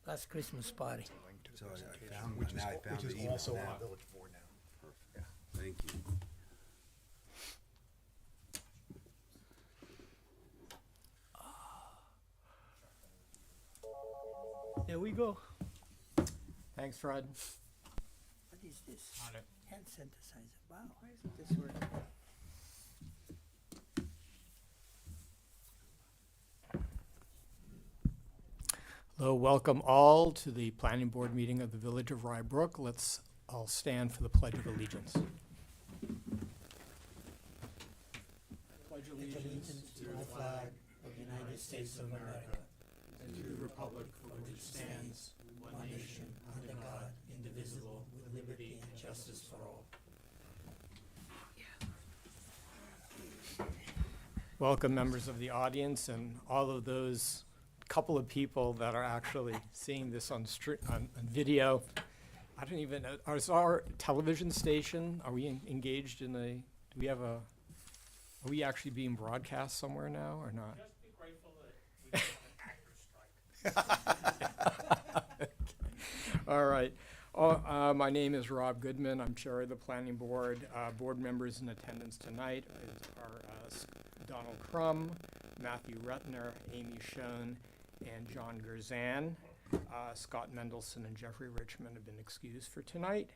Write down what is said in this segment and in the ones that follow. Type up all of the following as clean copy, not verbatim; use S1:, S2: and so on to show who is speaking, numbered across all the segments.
S1: last Christmas party.
S2: So I found one, now I found
S3: Which
S2: the
S3: is
S2: email
S3: also
S2: now.
S3: on Village Board now.
S2: Perfect. Thank you.
S1: There we go.
S4: Thanks, Fred.
S1: What is this?
S4: Got it.
S1: Hand synthesizer. Wow. Why isn't this working?
S4: Hello, welcome all to the Planning Board meeting of the Village of Rybrook. Let's all stand for the Pledge of Allegiance. Pledge
S1: Allegiance to the flag of the United States of America and to the republic for which it stands, one nation, under God, indivisible, with liberty and justice for all.
S4: Welcome members of the audience and all of those couple of people that are actually seeing this on video. I don't even know, is our television station, are we engaged in a, do we have a, are we actually being broadcast somewhere now or not?
S5: Just be grateful that we don't have an actor strike.
S4: All right. My name is Rob Goodman. I'm chair of the planning board. Board members in attendance tonight are Donald Crum, Matthew Retner, Amy Schoen, and John Gerzan. Scott Mendelson and Jeffrey Richmond have been excused for tonight.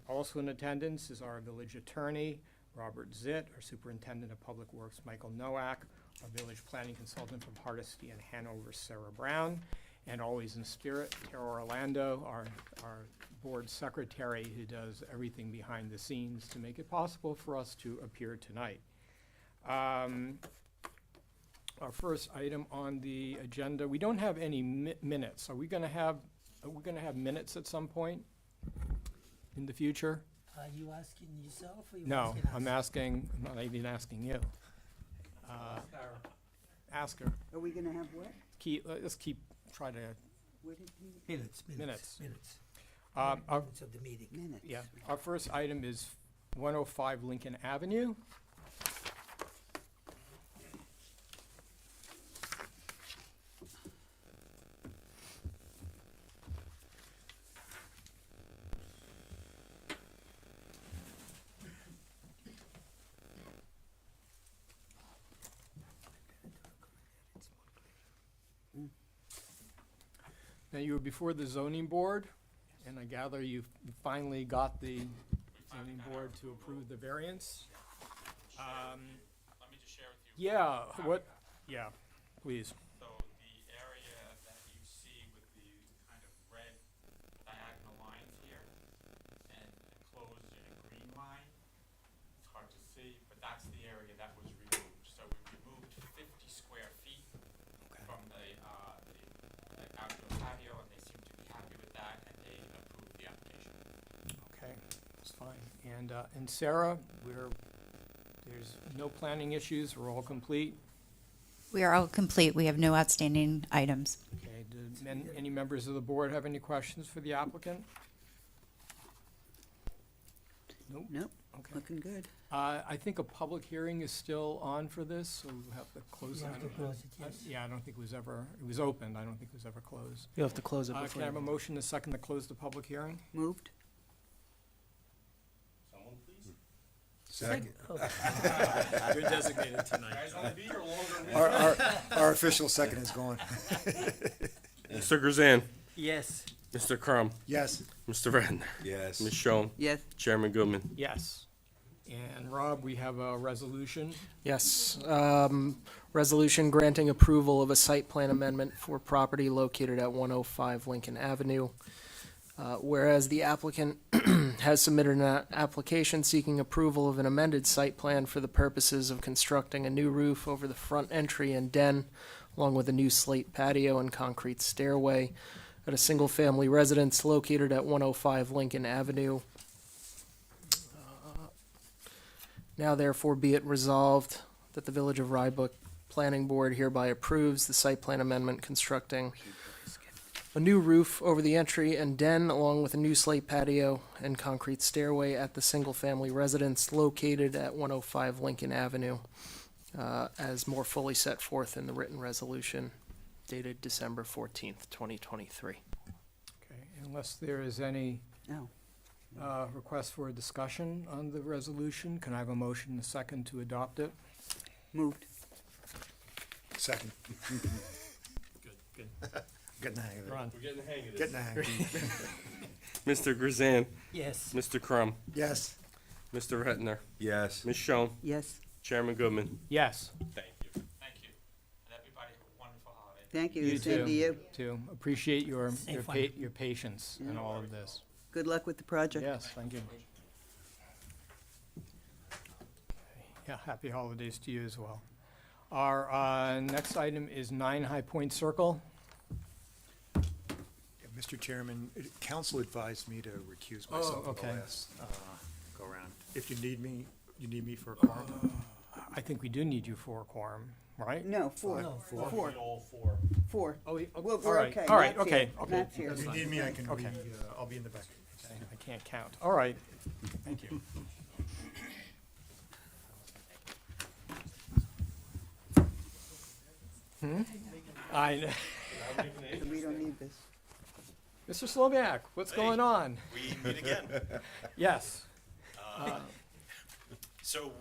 S4: Also in attendance is our village attorney, Robert Zitt, our superintendent of public works, Michael Nowak, our village planning consultant from Hardesty and Hanover, Sarah Brown, and always in spirit, Tara Orlando, our board secretary, who does everything behind the scenes to make it possible for us to appear tonight. Our first item on the agenda, we don't have any minutes. Are we gonna have minutes at some point in the future?
S1: Are you asking yourself or you
S4: No,
S1: asking us?
S4: I'm not even asking you. Ask her.
S6: Are we gonna have what?
S4: Let's try to,
S6: What did you,
S1: Minutes.
S4: Minutes.
S1: Minutes of the meeting.
S6: minutes?
S4: yeah, our first item is 105 Lincoln Avenue. Now, you were before the zoning board, and I gather you finally got the zoning board to approve the variance.
S5: Let me just share with you.
S4: Yeah, please.
S5: So the area that you see with the kind of red diagonal lines here and enclosed in a green line, it's hard to see, but that's the area that was removed. So we removed 50 square feet from the outdoor patio, and they seem to be happy with that, and they approved the application.
S4: Okay, that's fine. And Sarah, there's no planning issues, we're all complete?
S7: We are all complete. We have no outstanding items.
S4: Okay, any members of the board have any questions for the applicant? Nope.
S6: Nope,
S4: Okay.
S6: looking good.
S4: I think a public hearing is still on for this, so we'll have to close
S1: You
S4: it.
S1: have to close it, yes.
S4: Yeah, I don't think it was opened, I don't think it was ever closed.
S3: You'll have to close it
S4: Can
S3: before.
S4: I have a motion to second to close the public hearing?
S6: Moved?
S5: Someone please?
S2: Second.
S4: You're designated tonight.
S5: You guys want to be here longer?
S2: Our official second is gone.
S8: Mr. Grzan,
S1: Yes.
S8: Mr. Crum,
S2: Yes.
S8: Mr. Redden,
S2: Yes.
S8: Ms. Schoen,
S6: Yes.
S8: Chairman Goodman.
S4: Yes. And Rob, we have a resolution.
S3: Yes, resolution granting approval of a site plan amendment for property located at 105 Lincoln Avenue. Whereas the applicant has submitted an application seeking approval of an amended site plan for the purposes of constructing a new roof over the front entry and den, along with a new slate patio and concrete stairway at a single-family residence located at 105 Lincoln Avenue. Now therefore be it resolved that the Village of Rybrook Planning Board hereby approves the site plan amendment constructing a new roof over the entry and den, along with a new slate patio and concrete stairway at the single-family residence located at 105 Lincoln Avenue, as more fully set forth in the written resolution. dated December 14th, 2023.
S4: Okay, unless there is any
S6: No.
S4: request for a discussion on the resolution, can I have a motion and a second to adopt it?
S6: Moved.
S2: Second.
S5: Good.
S2: Getting the hang of it.
S4: Ron?
S5: We're getting the hang of
S2: Getting
S5: this.
S2: the hang of it.
S8: Mr. Grzan,
S1: Yes.
S8: Mr. Crum,
S2: Yes.
S8: Mr. Rettner,
S2: Yes.
S8: Ms. Schoen,
S6: Yes.
S8: Chairman Goodman.
S4: Yes.
S5: Thank you. Thank you. And everybody have a wonderful holiday.
S6: Thank you.
S4: You
S6: Same to you.
S4: Too. Appreciate your
S1: Safe one.
S4: your patience in all of this.
S6: Good luck with the project.
S4: Yes, thank you. Yeah, happy holidays to you as well. Our next item is 9 High Point Circle.
S2: Yeah, Mr. Chairman, council advised me to recuse myself at the
S4: okay.
S2: last go around. If you need me for a quorum?
S4: I think we do need you for a quorum, right?
S6: No, four.
S1: No,
S6: Four.
S5: All four.
S6: Four.
S4: Oh,
S6: Well,
S4: all
S6: we're
S4: right,
S6: okay.
S4: all right,
S6: Matt's
S4: okay,
S6: here.
S4: okay.
S6: Matt's here.
S2: If you need me, I can
S4: Okay.
S2: I'll be in the back.
S4: I can't count. All right, thank you. I know.
S6: We don't need this.
S4: Mr. Slomiak, what's going on?
S9: We meet again.
S4: Yes.
S9: So,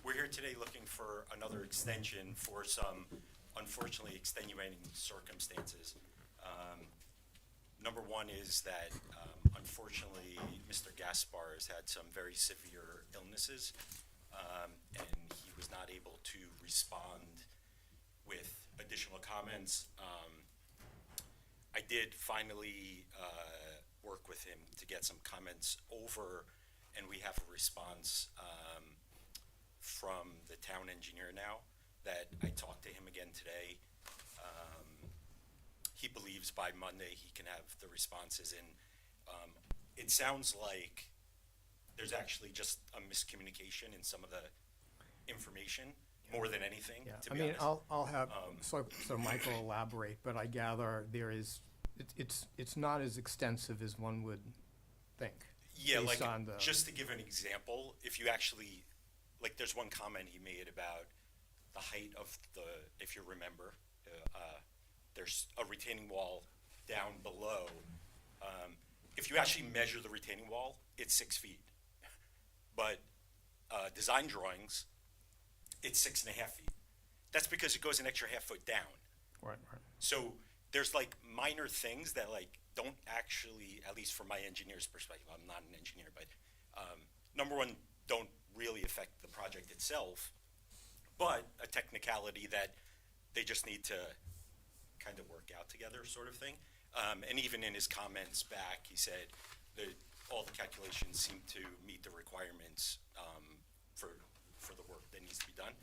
S9: we're here today looking for another extension for some unfortunately extenuating circumstances. Number one is that, unfortunately, Mr. Gaspar has had some very severe illnesses, and he was not able to respond with additional comments. I did finally work with him to get some comments over, and we have a response from the town engineer now that I talked to him again today. He believes by Monday he can have the responses in. It sounds like there's actually just a miscommunication in some of the information more than anything,
S4: Yeah,
S9: to
S4: I
S9: be
S4: mean,
S9: honest.
S4: I'll have, so Michael elaborate, but I gather there is, it's not as extensive as one would think.
S9: Yeah,
S4: based
S9: like,
S4: on the-
S9: just to give an example, if you actually, like, there's one comment he made about the height of the, if you remember, there's a retaining wall down below. If you actually measure the retaining wall, it's 6 feet. But design drawings, it's 6.5 feet. That's because it goes an extra half foot down.
S4: Right, right.
S9: So there's like minor things that like don't actually, at least from my engineer's perspective, I'm not an engineer, but number one, don't really affect the project itself, but a technicality that they just need to kind of work out together, sort of thing. And even in his comments back, he said that all the calculations seem to meet the requirements for the work that needs to be done.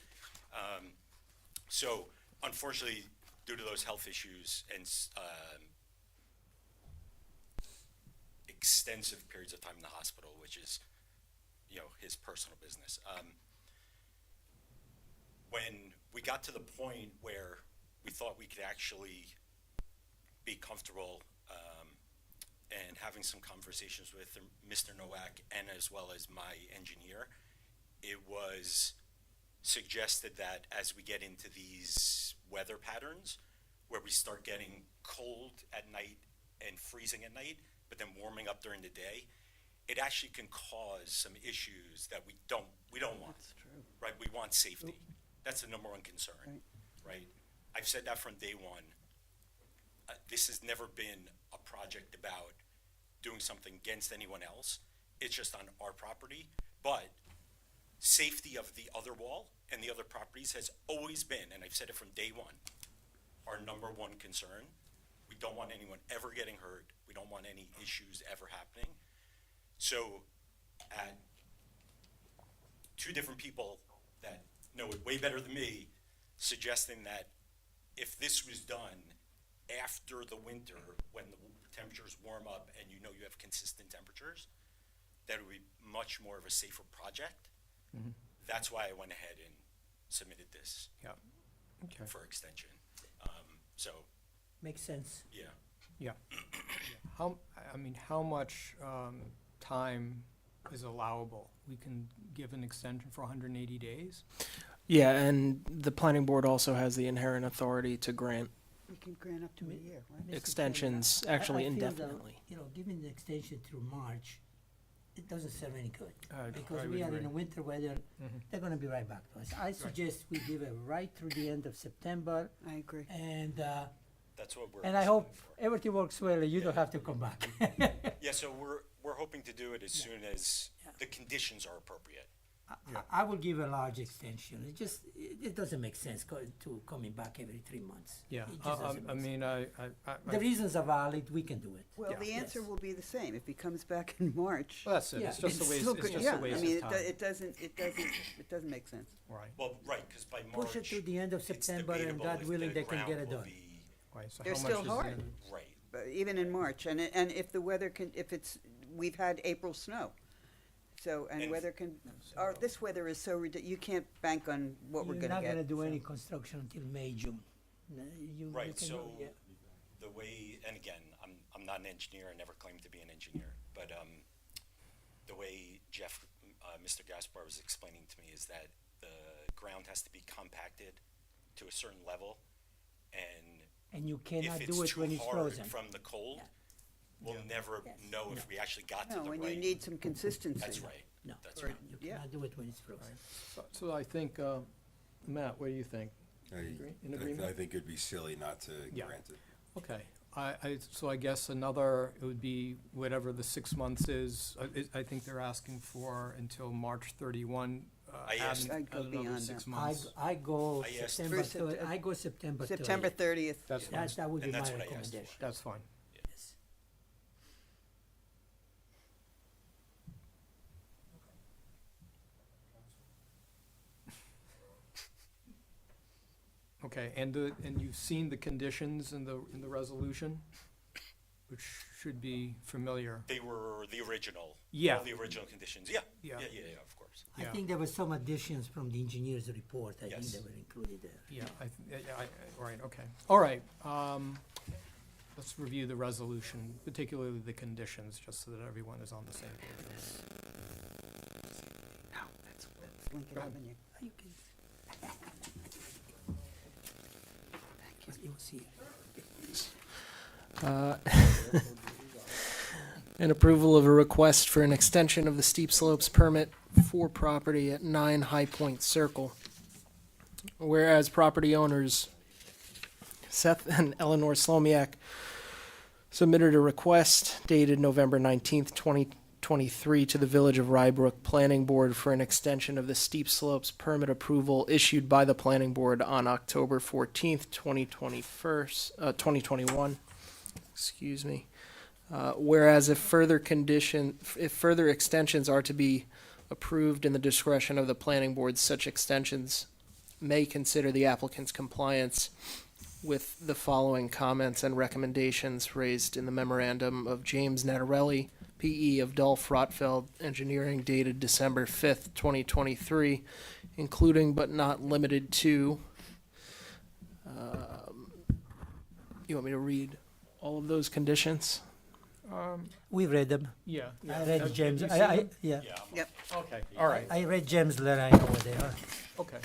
S9: So unfortunately, due to those health issues and extensive periods of time in the hospital, which is, you know, his personal business. When we got to the point where we thought we could actually be comfortable and having some conversations with Mr. Nowak and as well as my engineer, it was suggested that as we get into these weather patterns where we start getting cold at night and freezing at night, but then warming up during the day, it actually can cause some issues that we don't want.
S6: That's true.
S9: Right? We want safety. That's the number one concern, right? I've said that from day one. This has never been a project about doing something against anyone else. It's just on our property. But safety of the other wall and the other properties has always been, and I've said it from day one, our number one concern. We don't want anyone ever getting hurt. We don't want any issues ever happening. So at two different people that know it way better than me, suggesting that if this was done after the winter, when the temperatures warm up and you know you have consistent temperatures, that it would be much more of a safer project.
S4: Mm-hmm.
S9: That's why I went ahead and submitted this
S4: Yeah, okay,
S9: for extension. So,
S1: Makes sense.
S9: yeah.
S4: yeah. How much time is allowable? We can give an extension for 180 days?
S3: Yeah, and the planning board also has the inherent authority to grant
S6: You can grant up to a year, right?
S1: Mr.
S3: extensions
S1: Chairman,
S3: actually
S1: I feel that,
S3: indefinitely.
S1: giving the extension through March, it doesn't serve any good.
S4: I
S1: Because
S4: would
S1: we are
S4: agree.
S1: in a winter weather,
S4: Mhm.
S1: they're gonna be right back to us. I suggest we give it right through the end of September,
S6: I agree.
S1: and,
S9: That's what we're.
S1: and I hope everything works well, and you don't have to come back.
S9: Yeah, so we're hoping to do it as soon as the conditions are appropriate.
S1: I will give a large extension. It doesn't make sense to coming back every 3 months.
S4: Yeah,
S1: It just doesn't
S4: I
S1: make
S4: mean,
S1: The reasons are valid, we can do it.
S6: Well,
S4: Yeah.
S6: the answer
S1: Yes.
S6: will be the same. If he comes back in March.
S4: well, that's it,
S1: Yeah,
S4: it's just a
S1: it's
S4: waste,
S6: still
S4: it's
S6: good.
S4: just
S6: Yeah,
S4: a waste
S6: I mean,
S4: of time.
S6: it doesn't make sense.
S4: Right,
S9: Well, right, because by March.
S1: Push it to the end of
S9: it's
S1: September, and
S9: debatable
S1: God
S9: if
S1: willing,
S9: the
S1: they can get
S9: ground
S1: it
S9: will
S1: done.
S9: be-
S4: right, so
S6: They're
S4: how
S6: still
S4: much is
S6: hard.
S4: in?
S9: Right.
S6: But even in March, and if the weather we've had April snow. So, and
S9: And-
S6: weather this weather is so you can't bank on what we're
S1: You're
S6: gonna
S1: not
S6: get.
S1: gonna do
S6: so.
S1: any construction until May, June. You
S9: Right,
S1: can
S9: so
S1: do- yeah.
S9: the way, and again, I'm not an engineer, I never claimed to be an engineer, but the way Mr. Gaspar was explaining to me is that the ground has to be compacted to a certain level, and
S1: And you
S9: if
S1: cannot
S9: it's
S1: do it
S9: too
S1: when it's
S9: hard
S1: frozen.
S9: from the cold,
S1: Yeah.
S9: we'll never
S1: Yes.
S9: know if we actually got to
S6: No,
S9: the
S6: and
S9: right.
S6: you need some consistency.
S9: That's right,
S1: No,
S9: that's
S6: Or-
S9: right.
S1: you
S6: Yeah.
S1: cannot do it when it's frozen.
S4: So I think, Matt, what do you think? In agreement?
S10: I think it'd be silly not to
S4: Yeah.
S10: grant it.
S4: Okay, so I guess it would be whatever the 6 months is, I think they're asking for until March 31.
S9: I asked-
S6: I'd go
S4: add another
S6: beyond
S4: 6
S6: that.
S4: months.
S1: I go
S9: I asked-
S1: September
S6: First
S1: third,
S6: September-
S1: I go September 30th.
S6: September 30th.
S4: That's fine,
S1: That would be
S9: And
S1: my
S9: that's what I asked for.
S1: recommendation.
S4: that's fine.
S1: Yes.
S4: Okay, and you've seen the conditions in the resolution, which should be familiar.
S9: They were the original.
S4: Yeah.
S9: All the original conditions, yeah,
S4: Yeah.
S9: of course.
S1: I
S4: Yeah.
S1: think there were some additions from the engineer's report. I think
S9: Yes.
S1: they were included there.
S4: Yeah, right, okay. All right, let's review the resolution, particularly the conditions, just so that everyone is on the same page.
S6: No, that's Lincoln
S4: Go ahead.
S6: Avenue.
S1: You can. You'll see.
S3: An approval of a request for an extension of the steep slopes permit for property at 9 High Point Circle. Whereas property owners Seth and Eleanor Slomiak submitted a request dated November 19th, 2023 to the Village of Rybrook Planning Board for an extension of the steep slopes permit approval issued by the Planning Board on October 14th, 2021. Excuse me. Whereas if further extensions are to be approved in the discretion of the planning board, such extensions may consider the applicant's compliance with the following comments and recommendations raised in the memorandum of James Natarelli, PE of Dolph Rotfeld Engineering dated December 5th, 2023, including but not limited to, you want me to read all of those conditions?
S1: We read them.
S4: Yeah.
S1: I read
S4: Have
S1: James,
S4: you
S1: yeah.
S4: seen them?
S6: Yep.
S4: Okay, all right,
S1: I read James' letter, I know what they are.
S4: okay,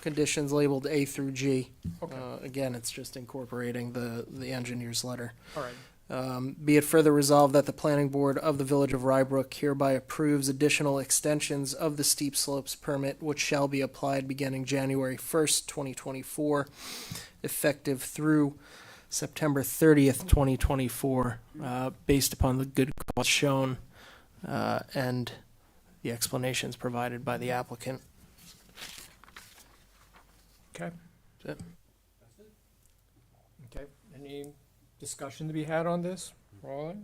S3: Conditions labeled A through G.
S4: okay,
S3: Again, it's just incorporating the engineer's letter.
S4: all right.
S3: Be it further resolved that the planning board of the Village of Rybrook hereby approves additional extensions of the steep slopes permit, which shall be applied beginning January 1st, 2024, effective through September 30th, 2024, based upon the good cause shown and the explanations provided by the applicant.
S4: Okay.
S3: That's it.
S4: Okay, any discussion to be had on this? Roland?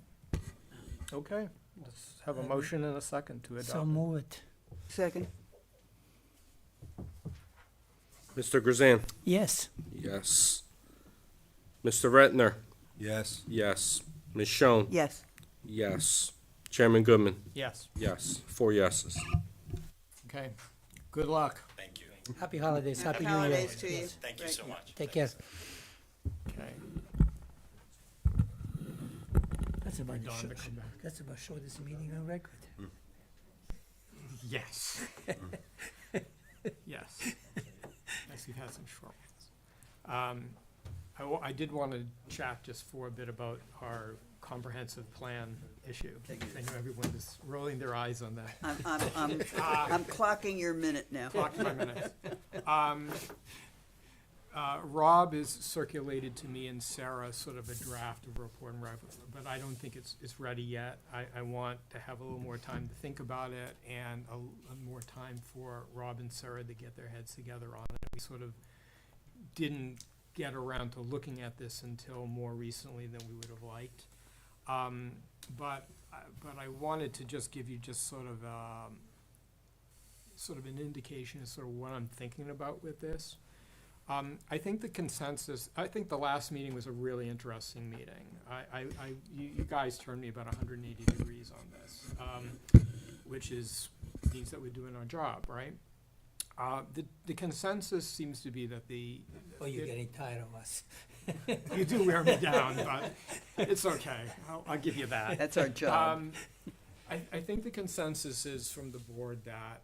S4: Okay, let's have a motion and a second to adopt.
S1: So move it.
S6: Second.
S8: Mr. Grzan?
S1: Yes.
S8: Yes. Mr. Retner?
S10: Yes.
S8: Yes. Ms. Schoen?
S6: Yes.
S8: Yes. Chairman Goodman?
S4: Yes,
S8: Yes. 4 yeses.
S4: okay, good luck.
S9: Thank you.
S1: Happy holidays,
S6: Happy
S1: happy New Year.
S6: holidays to you.
S1: Yes.
S9: Thank you
S6: Right.
S9: so much.
S1: Take care.
S4: Okay.
S1: That's about the
S4: Dawn to
S1: short,
S4: come back.
S1: that's about shortest meeting on record.
S4: Yes. Yes. I did want to chat just for a bit about our comprehensive plan issue. I know everyone is rolling their eyes on that.
S6: I'm clocking your minute now.
S4: Clock my minutes. Rob has circulated to me and Sarah sort of a draft of report and reference, but I don't think it's ready yet. I want to have a little more time to think about it and a more time for Rob and Sarah to get their heads together on it. We sort of didn't get around to looking at this until more recently than we would have liked. But I wanted to just give you just sort of an indication of sort of what I'm thinking about with this. I think the consensus, I think the last meeting was a really interesting meeting. You guys turned me about 180 degrees on this, which means that we're doing our job, right? The consensus seems to be that
S1: You're getting tired of us.
S4: you do wear me down, but it's okay. I'll give you that.
S6: That's our job.
S4: I think the consensus is from the board that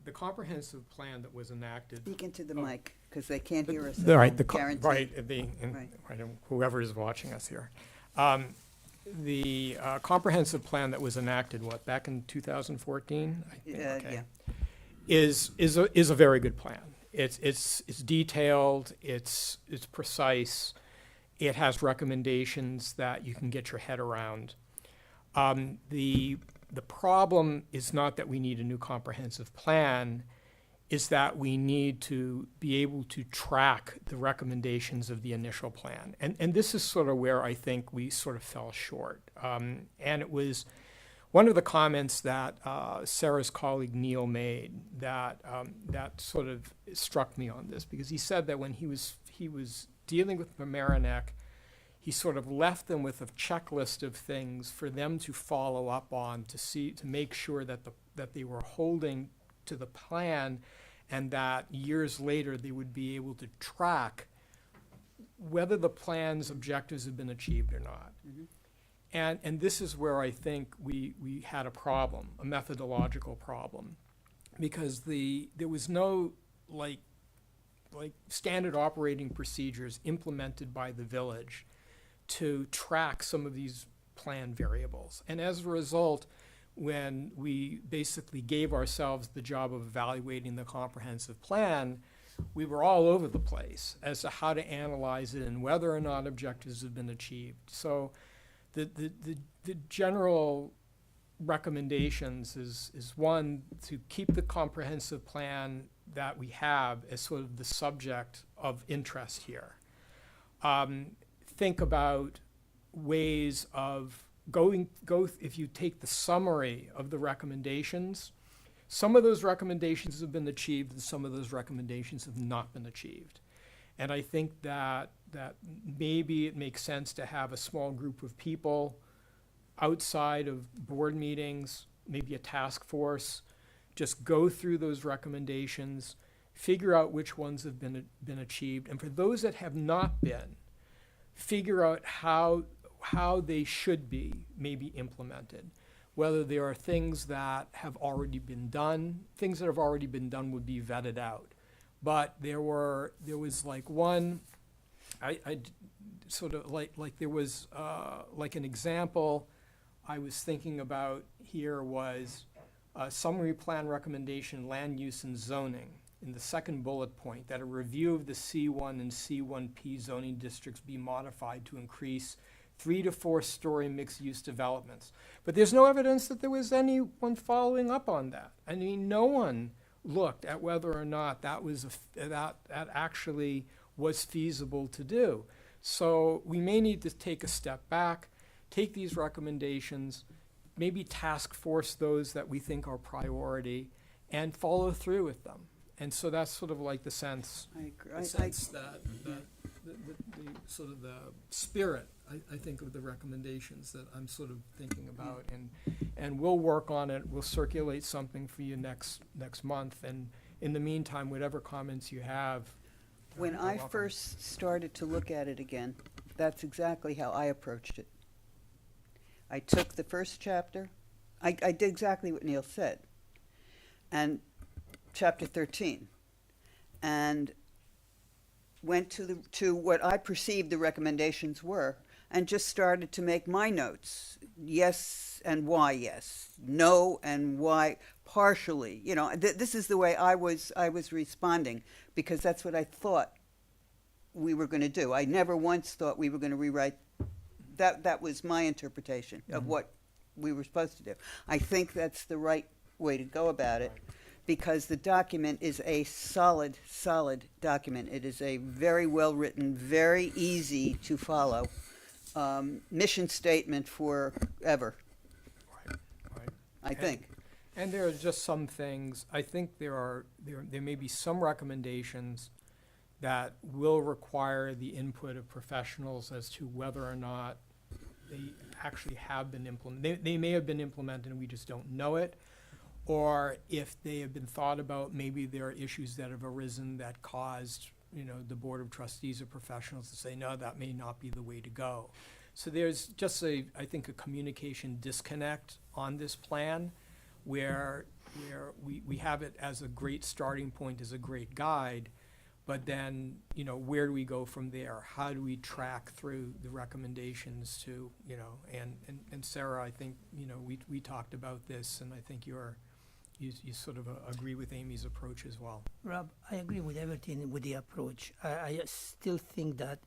S4: the comprehensive plan that was enacted.
S6: Speak into the mic, because they can't hear us.
S4: Right,
S6: Guaranteed.
S4: Whoever is watching us here. The comprehensive plan that was enacted, back in 2014? I think,
S6: Yeah.
S4: is a very good plan. It's detailed, it's precise, it has recommendations that you can get your head around. The problem is not that we need a new comprehensive plan, is that we need to be able to track the recommendations of the initial plan. And this is sort of where I think we sort of fell short. And it was one of the comments that Sarah's colleague Neil made that sort of struck me on this, because he said that when he was dealing with Mamaroneck, he sort of left them with a checklist of things for them to follow up on to make sure that they were holding to the plan, and that years later they would be able to track whether the plan's objectives have been achieved or not.
S6: Mm-hmm.
S4: And this is where I think we had a problem, a methodological problem, because there was no like standard operating procedures implemented by the village to track some of these plan variables. And as a result, when we basically gave ourselves the job of evaluating the comprehensive plan, we were all over the place as to how to analyze it and whether or not objectives have been achieved. So the general recommendations is one, to keep the comprehensive plan that we have as sort of the subject of interest here. Think about ways of if you take the summary of the recommendations, some of those recommendations have been achieved and some of those recommendations have not been achieved. And I think that maybe it makes sense to have a small group of people outside of board meetings, maybe a task force, just go through those recommendations, figure out which ones have been achieved, and for those that have not been, figure out how they should be maybe implemented. Whether there are things that have already been done, things that have already been done would be vetted out. But there was like one, I sort of like there was like an example I was thinking about here was a summary plan recommendation, land use and zoning. In the second bullet point, that a review of the C1 and C1P zoning districts be modified to increase 3 to 4 story mixed use developments. But there's no evidence that there was anyone following up on that. I mean, no one looked at whether or not that actually was feasible to do. So we may need to take a step back, take these recommendations, maybe task force those that we think are priority, and follow through with them. And so that's sort of like the sense, the sort of the spirit, I think, of the recommendations that I'm sort of thinking about. And we'll work on it. We'll circulate something for you next month. And in the meantime, whatever comments you have.
S6: When I first started to look at it again, that's exactly how I approached it. I took the first chapter. I did exactly what Neil said. And chapter 13. And went to what I perceived the recommendations were, and just started to make my notes. Yes and why yes, no and why partially. You know, this is the way I was responding, because that's what I thought we were going to do. I never once thought we were going to rewrite. That was my interpretation of what we were supposed to do. I think that's the right way to go about it, because the document is a solid document. It is a very well written, very easy to follow mission statement forever.
S4: Right.
S6: I think.
S4: And there are just some things, I think there may be some recommendations that will require the input of professionals as to whether or not they actually have been implemented. They may have been implemented and we just don't know it. Or if they have been thought about, maybe there are issues that have arisen that caused, the Board of Trustees or professionals to say, no, that may not be the way to go. So there's just I think a communication disconnect on this plan where we have it as a great starting point, as a great guide, but then, where do we go from there? How do we track through the recommendations to, and Sarah, I think, we talked about this, and I think you sort of agree with Amy's approach as well.
S1: Rob, I agree with everything with the approach. I still think that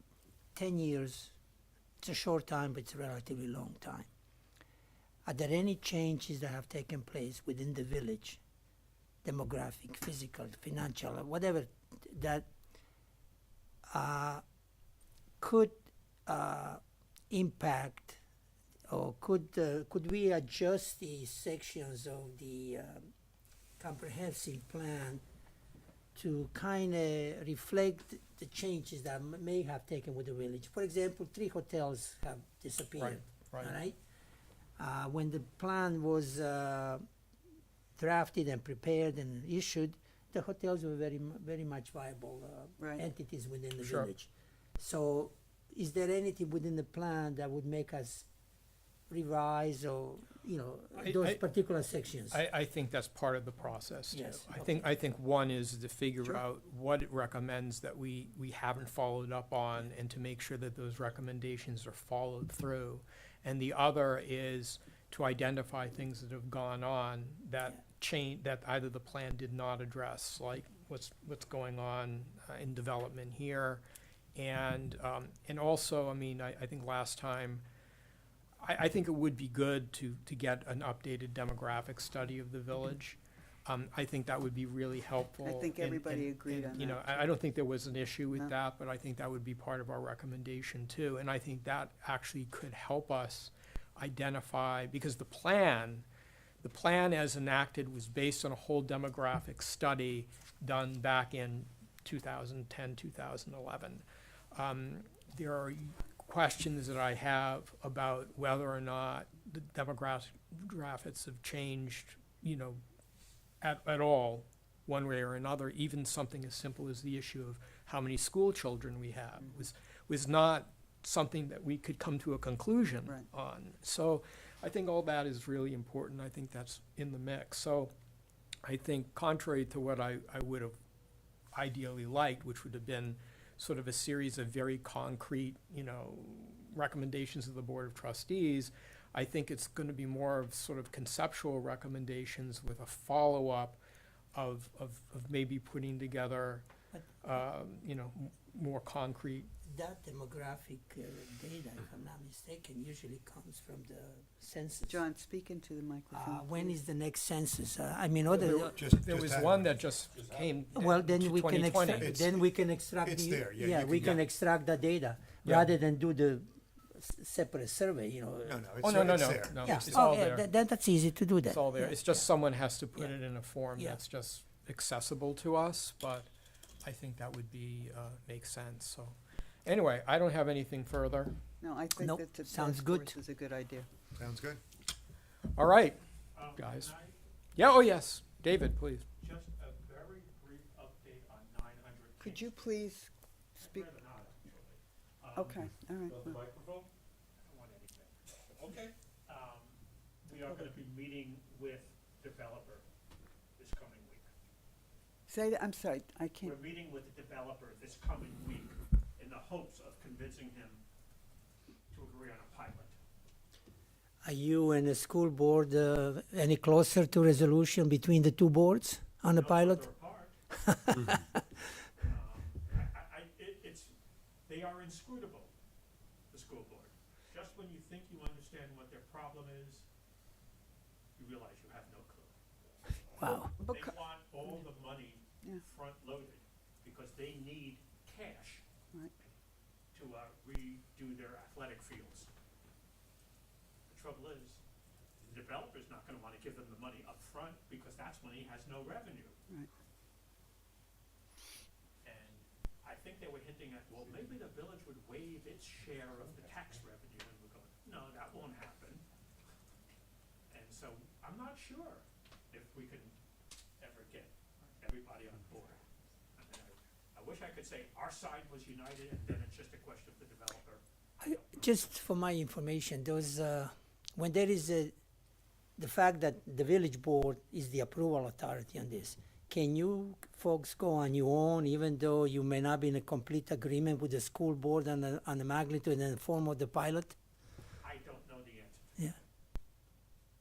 S1: 10 years, it's a short time, but it's a relatively long time. Are there any changes that have taken place within the village, demographic, physical, financial, whatever, that could impact, or could we adjust the sections of the comprehensive plan to kind of reflect the changes that may have taken with the village? For example, 3 hotels have disappeared.
S4: Right.
S1: All right. When the plan was drafted and prepared and issued, the hotels were very much viable
S6: Right.
S1: entities within the
S4: Sure.
S1: village. So, is there anything within the plan that would make us revise or those particular sections?
S4: I think that's part of the process too.
S1: Yes,
S4: I think one is to figure
S6: Sure.
S4: out what it recommends that we haven't followed up on, and to make sure that those recommendations are followed through. And the other is to identify things that have gone on that that either the plan did not address, like what's going on in development here, and also, I think last time, I think it would be good to get an updated demographic study of the village. I think that would be really helpful.
S6: I think everybody agreed on that.
S4: I don't think there was an issue with
S6: No.
S4: that, but I think that would be part of our recommendation too. And I think that actually could help us identify, because the plan as enacted was based on a whole demographic study done back in 2010, 2011. There are questions that I have about whether or not the demographics have changed, at all, one way or another. Even something as simple as the issue of how many school children we have was not something that we could come to a conclusion
S6: Right.
S4: on. So I think all that is really important. I think that's in the mix. So I think contrary to what I would have ideally liked, which would have been sort of a series of very concrete, recommendations of the Board of Trustees, I think it's going to be more of sort of conceptual recommendations with a follow-up of maybe putting together, more concrete.
S1: That demographic data, if I'm not mistaken, usually comes from the census.
S6: John, speak into the microphone.
S1: When
S6: please.
S1: is the next census? Other
S4: There was one that just came.
S1: well, then
S4: to
S1: we can
S4: 2020.
S1: extract. Then we can extract.
S2: It's
S1: the,
S2: there, yeah, you
S1: we
S2: can-
S1: can extract the data
S4: Yeah.
S1: rather than do the separate survey.
S2: No,
S4: Oh,
S2: it's
S4: no,
S2: there.
S4: no,
S1: Yeah.
S4: it's all
S1: yeah,
S4: there.
S1: that's easy to do that.
S4: It's all there.
S1: Yeah.
S4: It's just someone has to put
S1: Yeah.
S4: it in a form
S1: Yeah.
S4: that's just accessible to us, but I think that would be, make sense, so. Anyway, I don't have anything further.
S6: No, I think
S1: Nope,
S6: that the
S1: sounds
S6: task
S1: good.
S6: force is a good idea.
S2: Sounds good.
S4: All right, guys. Yeah, oh, yes. David, please.
S5: Just a very brief update on 900.
S6: Could you please speak?
S5: Rather not, actually.
S6: Okay, all right.
S5: The
S6: well,
S5: microphone? I don't want anything. Okay. We are going to be meeting with developer this coming week.
S6: Say that, I'm sorry, I can't.
S11: We're meeting with the developer this coming week in the hopes of convincing him to agree on a pilot.
S1: Are you and the school board any closer to resolution between the two boards on the
S11: No
S1: pilot?
S11: further apart. They are inscrutable, the school board. Just when you think you understand what their problem is, you realize you have no clue.
S1: Wow.
S11: They want all the money
S6: Yeah.
S11: front-loaded because they need cash
S6: Right.
S11: to redo their athletic fields. The trouble is, the developer's not gonna wanna give them the money up front because that's when he has no revenue.
S6: Right.
S11: And I think they were hinting at, well, maybe the village would waive its share of the tax revenue, and we're going, no, that won't happen. And so I'm not sure if we can ever get everybody on board. I mean, I wish I could say our side was united and then it's just a question of the developer.
S1: Just for my information, those when there is the fact that the village board is the approval authority on this, can you folks go on your own, even though you may not be in a complete agreement with the school board on the magnitude and the form of the pilot?
S11: I don't know the answer.
S1: Yeah.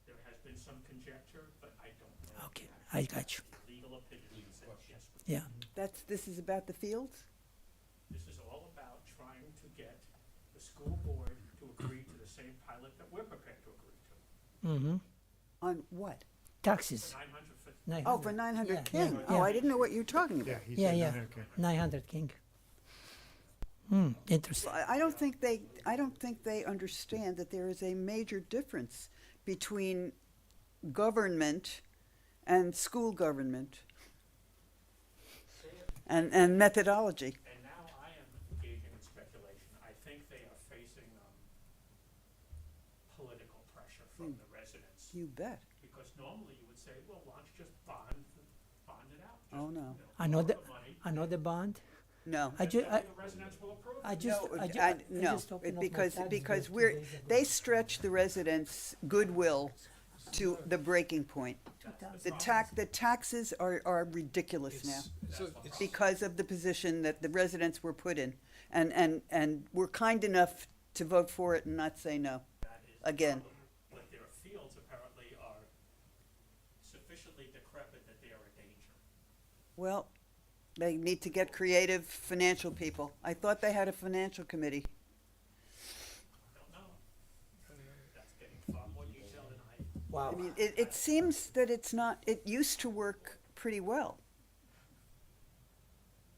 S11: There has been some conjecture, but I don't know.
S1: Okay, I got you.
S11: Legal opinion says yes. we-
S1: Yeah.
S6: This is about the fields?
S11: This is all about trying to get the school board to agree to the same pilot that we're prepared to agree to.
S1: Mm-hmm.
S6: On what?
S1: Taxes.
S11: 950.
S1: 900.
S6: Oh, for 900
S1: Yeah,
S6: King.
S1: yeah,
S6: Oh,
S1: yeah.
S6: I didn't know what you were talking about.
S2: he
S1: Yeah,
S2: said
S1: yeah.
S2: 900K.
S1: 900 King. Interesting.
S6: I don't think they understand that there is a major difference between government and school government and methodology.
S11: And now I am engaging in speculation. I think they are facing political pressure from the residents.
S6: You bet.
S11: Because normally you would say, well, why don't you just bond it out? Just,
S6: Oh, no.
S11: you know,
S1: Another,
S11: borrow the money,
S1: another bond?
S6: No.
S1: I
S11: and
S1: just,
S11: maybe the residents will approve it.
S1: I just,
S6: No,
S1: I ju-
S6: I-
S1: I
S6: no,
S1: just opened up my
S6: because
S1: tax
S6: because
S1: bill
S6: we're
S1: 2 days ago.
S6: they stretch the residents' goodwill to the breaking point. The taxes are ridiculous now because of the position that the residents were put in, and we're kind enough to vote for it and not say no.
S11: That is the
S6: Again.
S11: problem. But their fields apparently are sufficiently decrepit that they are a danger.
S6: Well, they need to get creative financial people. I thought they had a financial committee.
S11: Don't know. That's getting far more detailed than I.
S1: Wow.
S6: I mean, it seems that it's not. It used to work pretty well.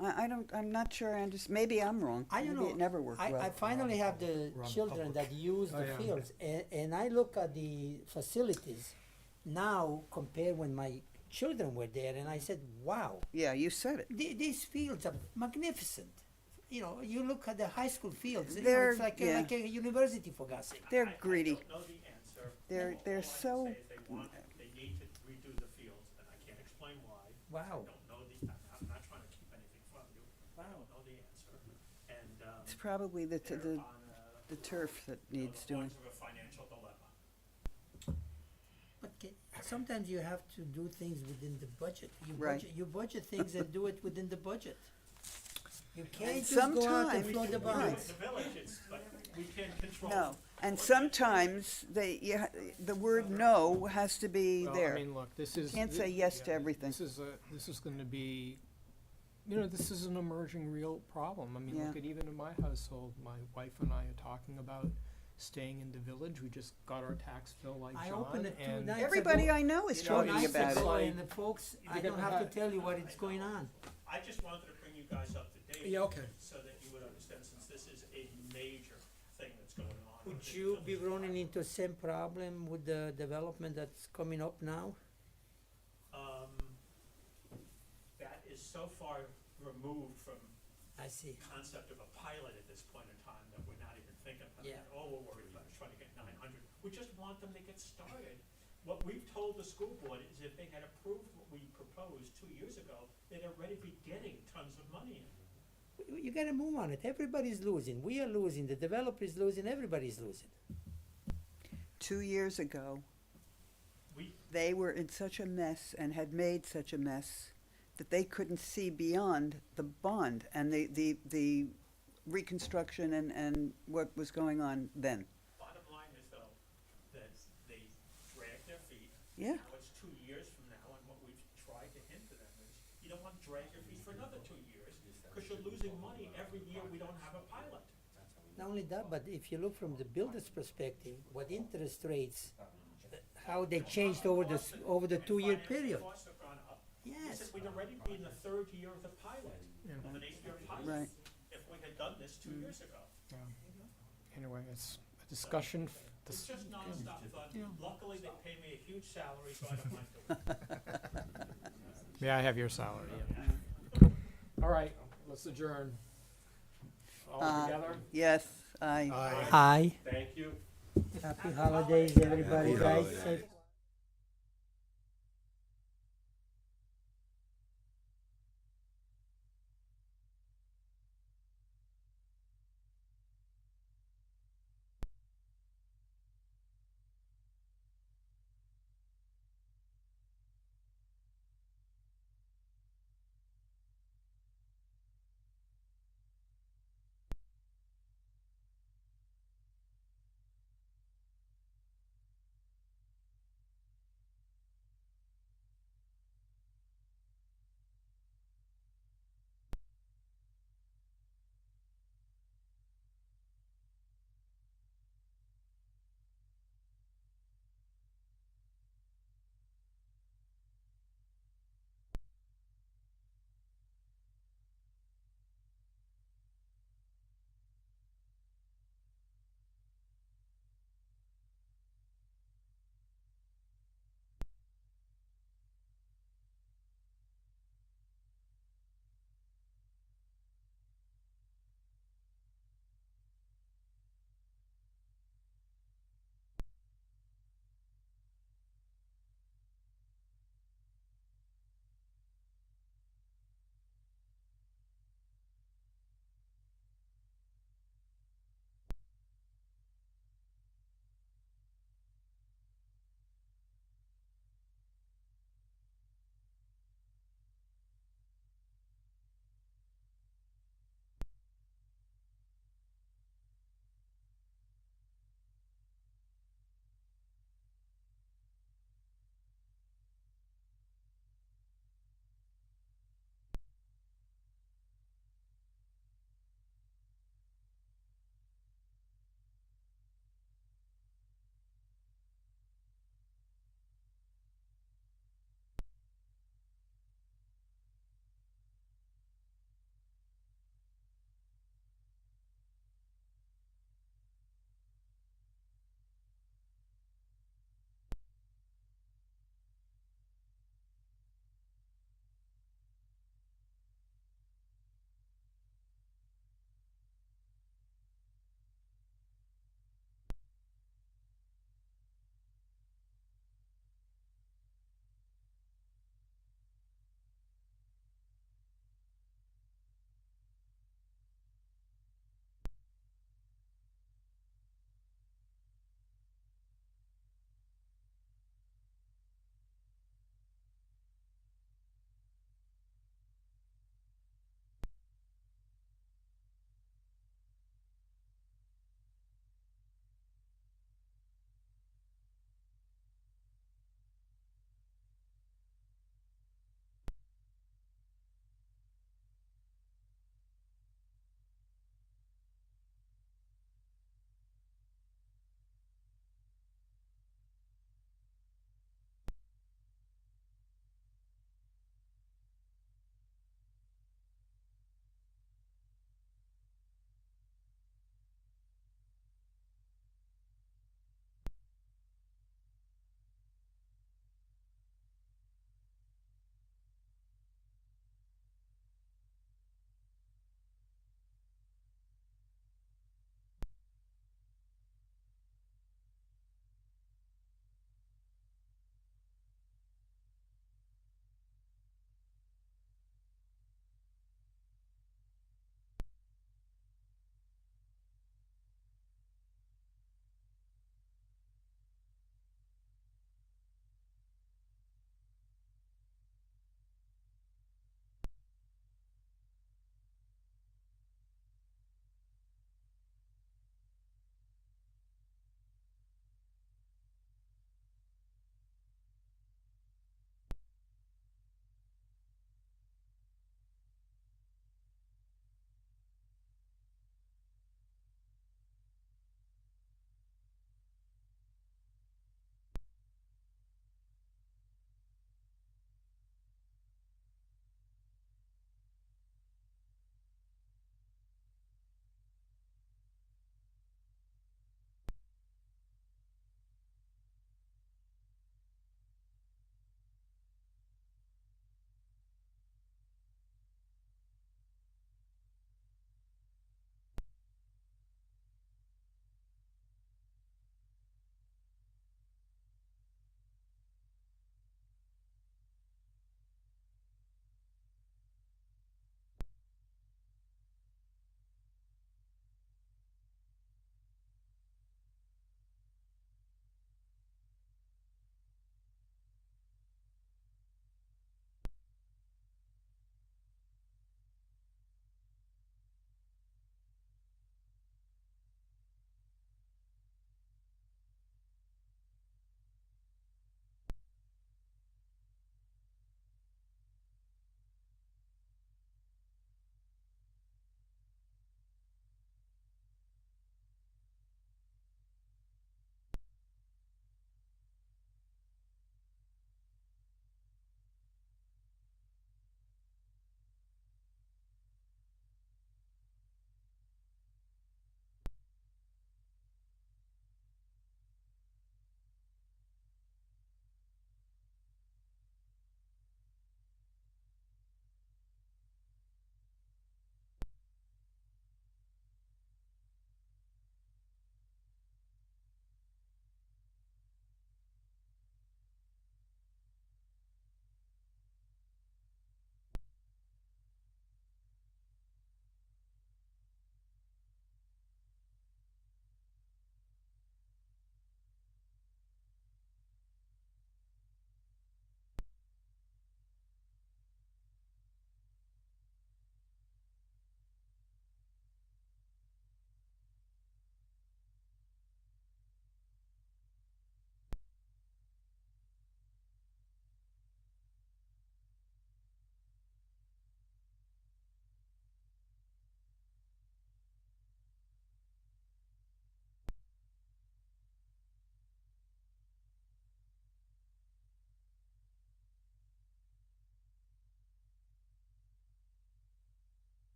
S6: I'm not sure I understand. Maybe I'm wrong.
S1: I don't
S6: Maybe
S1: know.
S6: it never worked well.
S1: I finally have the children that use the fields, and I look at the facilities now compared when my children were there, and I said, wow,
S6: Yeah, you said it.
S1: these fields are magnificent. You know, you look at the high school fields, you know,
S6: They're-
S1: it's like,
S6: yeah.
S1: like a university, for God's sake.
S6: They're
S11: I
S6: greedy.
S11: don't know the answer.
S6: They're
S11: All I can
S6: so.
S11: say is they need to redo the fields, and I can't explain why.
S1: Wow.
S11: I don't know I'm not trying to keep anything from you. I don't know the answer. And,
S6: It's probably the
S11: they're on
S6: the turf that
S11: the
S6: needs doing.
S11: points of a financial dilemma.
S1: But sometimes you have to do things within the budget.
S6: Right.
S1: You budget things and do it within the budget. You can't
S6: And
S1: just go out and
S6: sometimes-
S1: float the
S6: Right.
S1: bonds.
S11: The village, but we can't control.
S6: No, and sometimes the word no has to be
S4: Well,
S6: there.
S4: I mean, look, this is.
S6: Can't say yes to everything.
S4: This is gonna be, this is an emerging real problem. I mean, look
S6: Yeah.
S4: at even in my household, my wife and I are talking about staying in the village. We just got our tax bill like
S1: I
S4: John,
S1: opened it 2
S4: and.
S1: nights
S6: Everybody
S1: ago.
S6: I know is
S4: You know,
S6: talking
S4: nights
S6: about
S4: ago,
S6: it.
S4: like-
S1: And the folks, I
S4: You're
S1: don't
S4: gonna
S1: have to
S4: have-
S1: tell you what is going on.
S11: I just wanted to bring you guys up to date.
S3: Yeah, okay.
S11: So that you would understand, since this is a major thing that's going on.
S1: Would
S11: within
S1: you
S11: the
S1: be
S11: village.
S1: running into the same problem with the development that's coming up now?
S11: That is so far removed from
S1: I see.
S11: the concept of a pilot at this point in time that we're not even thinking about
S1: Yeah.
S11: it. All we're worried about is trying to get 900. We just want them to get started. What we've told the school board is if they had approved what we proposed 2 years ago, they'd already be getting tons of money in.
S1: You gotta move on it. Everybody's losing. We are losing. The developer is losing. Everybody's losing.
S6: 2 years ago,
S11: We,
S6: they were in such a mess and had made such a mess that they couldn't see beyond the bond and the reconstruction and what was going on then.
S11: Bottom line is though, that they dragged their feet.
S6: Yeah.
S11: Now it's 2 years from now, and what we've tried to hint to them is, you don't want to drag your feet for another 2 years, because you're losing money every year we don't have a pilot.
S1: Not only that, but if you look from the builder's perspective, what interest rates, how they changed over the 2-year period.
S11: Costs have gone up. We
S1: Yes.
S11: said we'd already be in the 3rd year of the pilot, of an 8-year pilot.
S6: Right.
S11: If we had done this 2 years ago.
S4: Anyway, it's a discussion.
S11: It's just nonstop fun. Luckily, they pay me a huge salary, so I don't mind doing it.
S4: May I have your salary? All right, let's adjourn. All together?
S6: Yes, I.
S1: Hi.
S4: Thank you.
S1: Happy holidays, everybody.
S10: Happy
S1: Guys,
S10: holidays.
S1: safe.